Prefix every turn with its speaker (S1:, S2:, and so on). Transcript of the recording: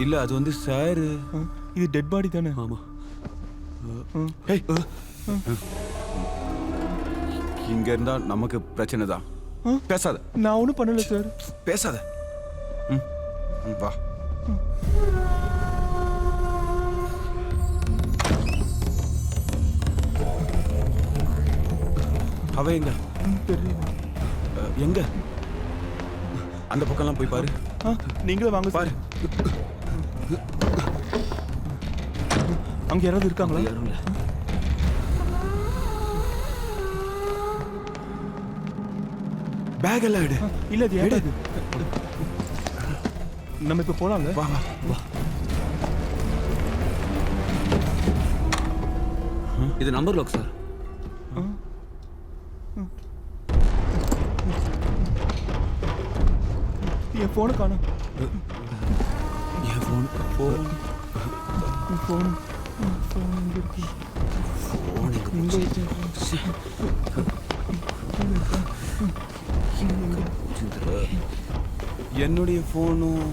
S1: இல்ல அது வந்து சார்.
S2: இது டெட் பாடி தானே?
S1: ஆமா. ஏய், இங்க இருந்தா நமக்கு பிரச்சனை தான். பேசாத.
S2: நான் ஒன்றும் பண்ணல சார்.
S1: பேசாத. வா. அவ எங்க?
S2: தெரியல.
S1: எங்க? அந்த பக்கம்லாம் போய் பாரு.
S2: நீங்களே வாங்க
S1: பாரு.
S2: அங்க யாராவது இருக்காங்களா?
S1: யாரும் இல்ல. பேக் எல்லாம் எடு.
S2: இல்ல அது எடு. நம்ம இப்ப போலாங்க.
S1: வா வா வா. இது நம்பர் லாக் சார்.
S2: என் போனை காணோம்.
S1: என் ஃபோன் ஃபோன்
S2: ஃபோன் ஃபோன் எங்க இருக்கு?
S1: ஃபோன்
S2: எங்க இருக்கு?
S1: என்னுடைய ஃபோனும்